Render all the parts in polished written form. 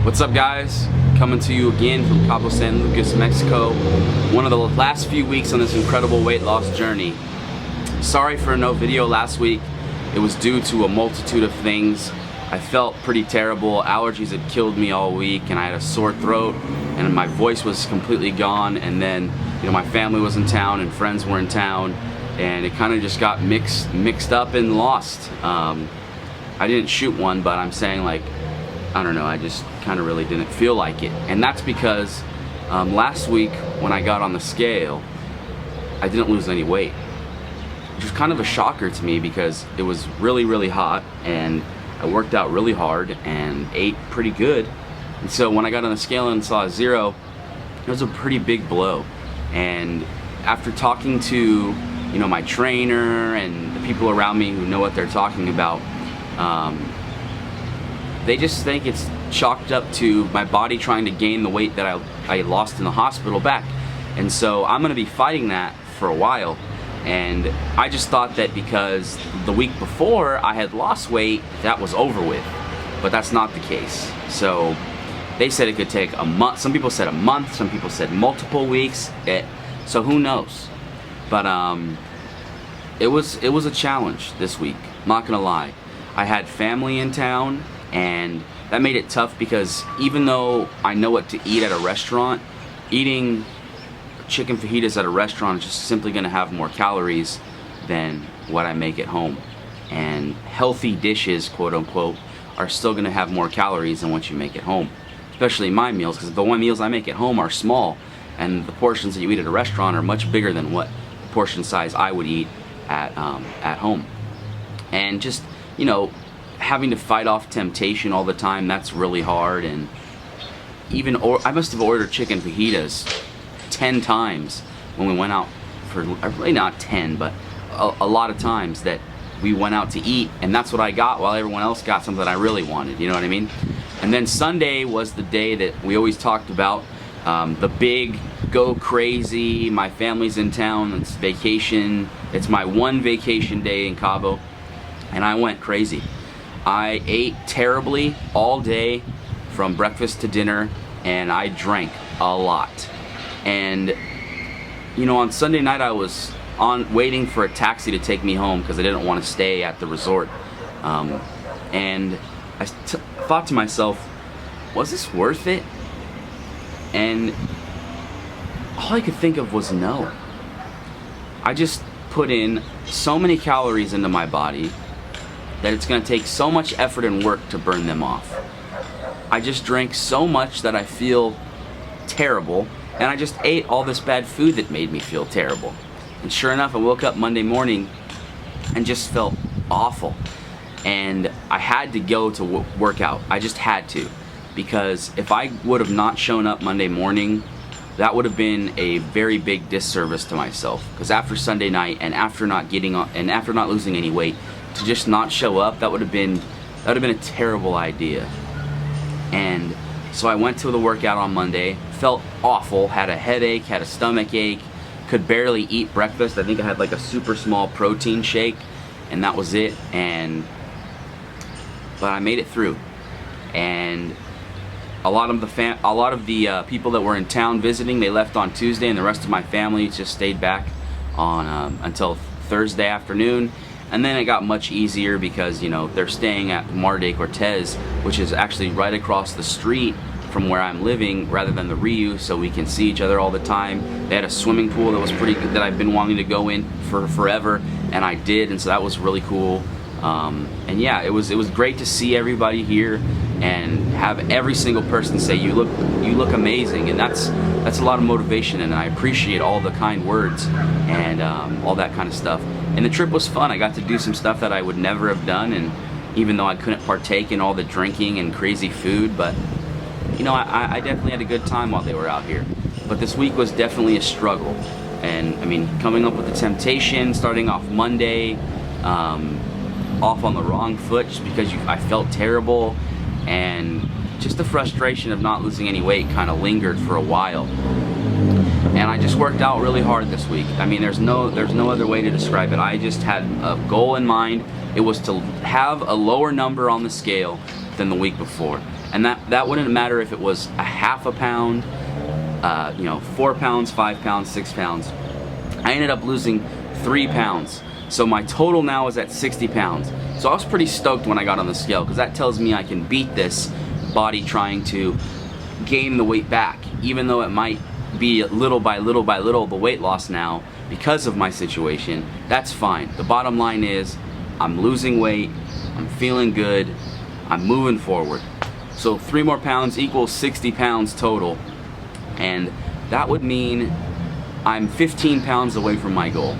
What's up, guys? Coming to you again from Cabo San Lucas, Mexico. One of the last few weeks on this incredible weight loss journey. Sorry for no video last week. It was due to a multitude of things. I felt pretty terrible. Allergies had killed me all week, and I had a sore throat, and my voice was completely gone. And then, my family was in town and friends were in town, and it kind of just got mixed up and lost. I didn't shoot one, but I'm saying, like, I don't know, I just kind of really didn't feel like it. And that's because last week when I got on the scale, I didn't lose any weight, which was kind of a shocker to me because it was really, really hot, and I worked out really hard and ate pretty good. And so when I got on the scale and saw a 0, it was a pretty big blow. And after talking to my trainer and the people around me who know what they're talking about, they just think it's chalked up to my body trying to gain the weight that I lost in the hospital back. And so I'm gonna be fighting that for a while. And I just thought that because the week before I had lost weight, that was over with. But that's not the case. So they said it could take a month. Some people said a month, some people said multiple weeks. So who knows? But it was a challenge this week, not gonna lie. I had family in town, and that made it tough because even though I know what to eat at a restaurant, eating chicken fajitas at a restaurant is just simply going to have more calories than what I make at home. And healthy dishes, quote unquote, are still going to have more calories than what you make at home. Especially my meals, because the meals I make at home are small, and the portions that you eat at a restaurant are much bigger than what the portion size I would eat at home. And just, having to fight off temptation all the time, that's really hard. And I must have ordered chicken fajitas 10 times when we went out for, really not 10, but a lot of times that we went out to eat, and that's what I got while everyone else got something I really wanted, you know what I mean? And then Sunday was the day that we always talked about, the big go crazy, my family's in town, it's vacation, it's my one vacation day in Cabo, and I went crazy. I ate terribly all day from breakfast to dinner, and I drank a lot. And on Sunday night I was waiting for a taxi to take me home because I didn't want to stay at the resort. And I thought to myself, was this worth it? And all I could think of was no. I just put in so many calories into my body that it's going to take so much effort and work to burn them off. I just drank so much that I feel terrible, and I just ate all this bad food that made me feel terrible. And sure enough, I woke up Monday morning and just felt awful. And I had to go to work out. I just had to. Because if I would have not shown up Monday morning, that would have been a very big disservice to myself. Because after Sunday night and after not losing any weight, to just not show up, that would have been a terrible idea. And so I went to the workout on Monday, felt awful, had a headache, had a stomach ache, could barely eat breakfast. I think I had like a super small protein shake, and that was it. But I made it through. And a lot of the people that were in town visiting, they left on Tuesday, and the rest of my family just stayed back on until Thursday afternoon. And then it got much easier because, they're staying at Mar de Cortez, which is actually right across the street from where I'm living, rather than the Rio, so we can see each other all the time. They had a swimming pool that was pretty good, that I've been wanting to go in for forever, and I did, and so that was really cool. And yeah, it was great to see everybody here and have every single person say, you look amazing, and that's a lot of motivation, and I appreciate all the kind words and all that kind of stuff. And the trip was fun. I got to do some stuff that I would never have done, and even though I couldn't partake in all the drinking and crazy food, but I definitely had a good time while they were out here. But this week was definitely a struggle, and I mean, coming up with the temptation, starting off Monday, off on the wrong foot just because I felt terrible, and just the frustration of not losing any weight kind of lingered for a while. And I just worked out really hard this week. I mean, there's no other way to describe it. I just had a goal in mind. It was to have a lower number on the scale than the week before. And that wouldn't matter if it was a half a pound, 4 pounds, 5 pounds, 6 pounds. I ended up losing 3 pounds. So my total now is at 60 pounds. So I was pretty stoked when I got on the scale, because that tells me I can beat this body trying to gain the weight back, even though it might be little by little by little the weight loss now because of my situation. That's fine. The bottom line is I'm losing weight, I'm feeling good, I'm moving forward. So 3 more pounds equals 60 pounds total, and that would mean I'm 15 pounds away from my goal.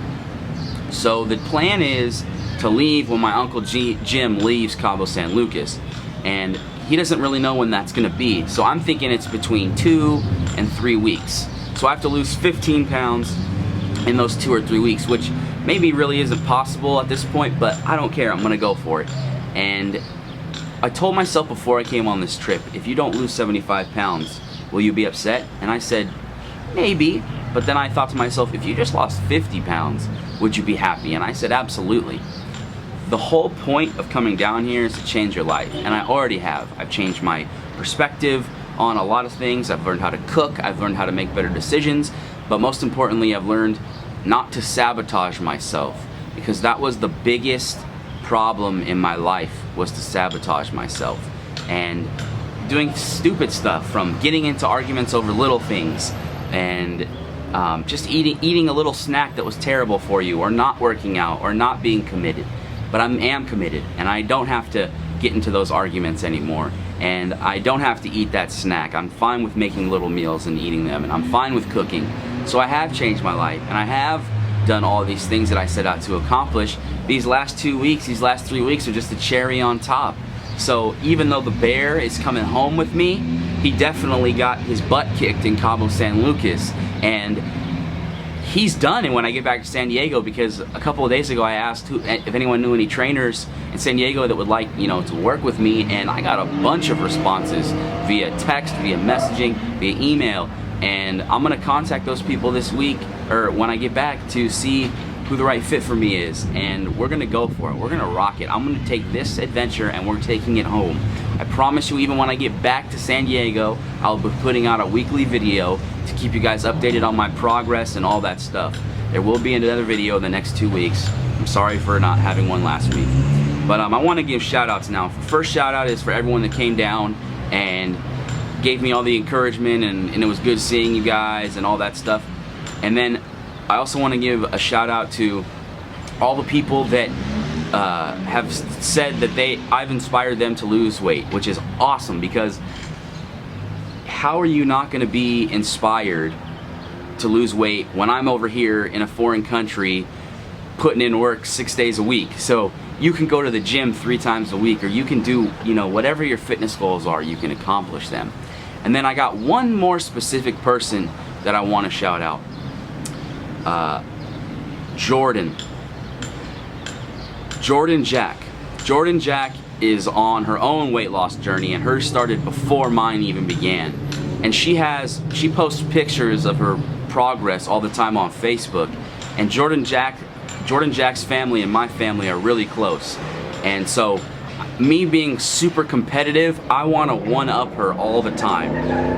So the plan is to leave when my Uncle Jim leaves Cabo San Lucas, and he doesn't really know when that's gonna be. So I'm thinking it's between 2 and 3 weeks. So I have to lose 15 pounds in those 2 or 3 weeks, which maybe really isn't possible at this point, but I don't care, I'm gonna go for it. And I told myself before I came on this trip, if you don't lose 75 pounds, will you be upset? And I said, maybe. But then I thought to myself, if you just lost 50 pounds, would you be happy? And I said, absolutely. The whole point of coming down here is to change your life, and I already have. I've changed my perspective on a lot of things. I've learned how to cook, I've learned how to make better decisions, but most importantly, I've learned not to sabotage myself, because that was the biggest problem in my life, was to sabotage myself. And doing stupid stuff, from getting into arguments over little things, and just eating a little snack that was terrible for you, or not working out, or not being committed. But I am committed, and I don't have to get into those arguments anymore, and I don't have to eat that snack. I'm fine with making little meals and eating them, and I'm fine with cooking. So I have changed my life, and I have done all these things that I set out to accomplish. These last 2 weeks, these last 3 weeks are just the cherry on top. So even though the bear is coming home with me, he definitely got his butt kicked in Cabo San Lucas, and he's done. And when I get back to San Diego, because a couple of days ago I asked if anyone knew any trainers in San Diego that would like, to work with me, and I got a bunch of responses via text, via messaging, via email, and I'm gonna contact those people this week, or when I get back, to see who the right fit for me is, and we're gonna go for it. We're gonna rock it. I'm gonna take this adventure and we're taking it home. I promise you, even when I get back to San Diego, I'll be putting out a weekly video to keep you guys updated on my progress and all that stuff. There will be another video in the next 2 weeks. I'm sorry for not having one last week. But I want to give shout outs now. First shout out is for everyone that came down and gave me all the encouragement, and it was good seeing you guys and all that stuff. And then I also want to give a shout out to all the people that have said that I've inspired them to lose weight, which is awesome, because how are you not going to be inspired to lose weight when I'm over here in a foreign country putting in work 6 days a week? So you can go to the gym 3 times a week, or you can do, whatever your fitness goals are, you can accomplish them. And then I got one more specific person that I want to shout out. Jordan Jack. Jordan Jack is on her own weight loss journey, and hers started before mine even began. And she posts pictures of her progress all the time on Facebook. And Jordan Jack's family and my family are really close. And so, me being super competitive, I want to one-up her all the time.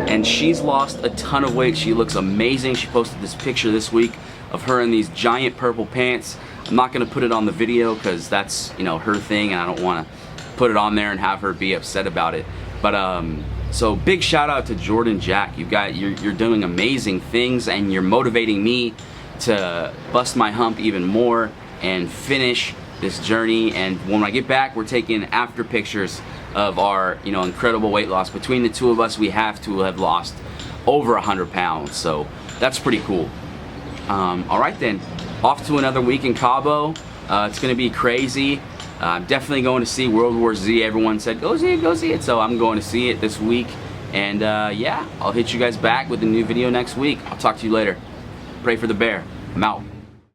And she's lost a ton of weight. She looks amazing. She posted this picture this week of her in these giant purple pants. I'm not going to put it on the video because that's, her thing, and I don't want to put it on there and have her be upset about it. But so big shout out to Jordan Jack. You're doing amazing things, and you're motivating me to bust my hump even more and finish this journey. And when I get back, we're taking after pictures of our incredible weight loss. Between the two of us, we have to have lost over 100 pounds, so that's pretty cool. All right then, off to another week in Cabo. It's gonna be crazy. I'm definitely going to see World War Z. Everyone said go see it, so I'm going to see it this week. And yeah, I'll hit you guys back with a new video next week. I'll talk to you later. Pray for the bear. I'm out.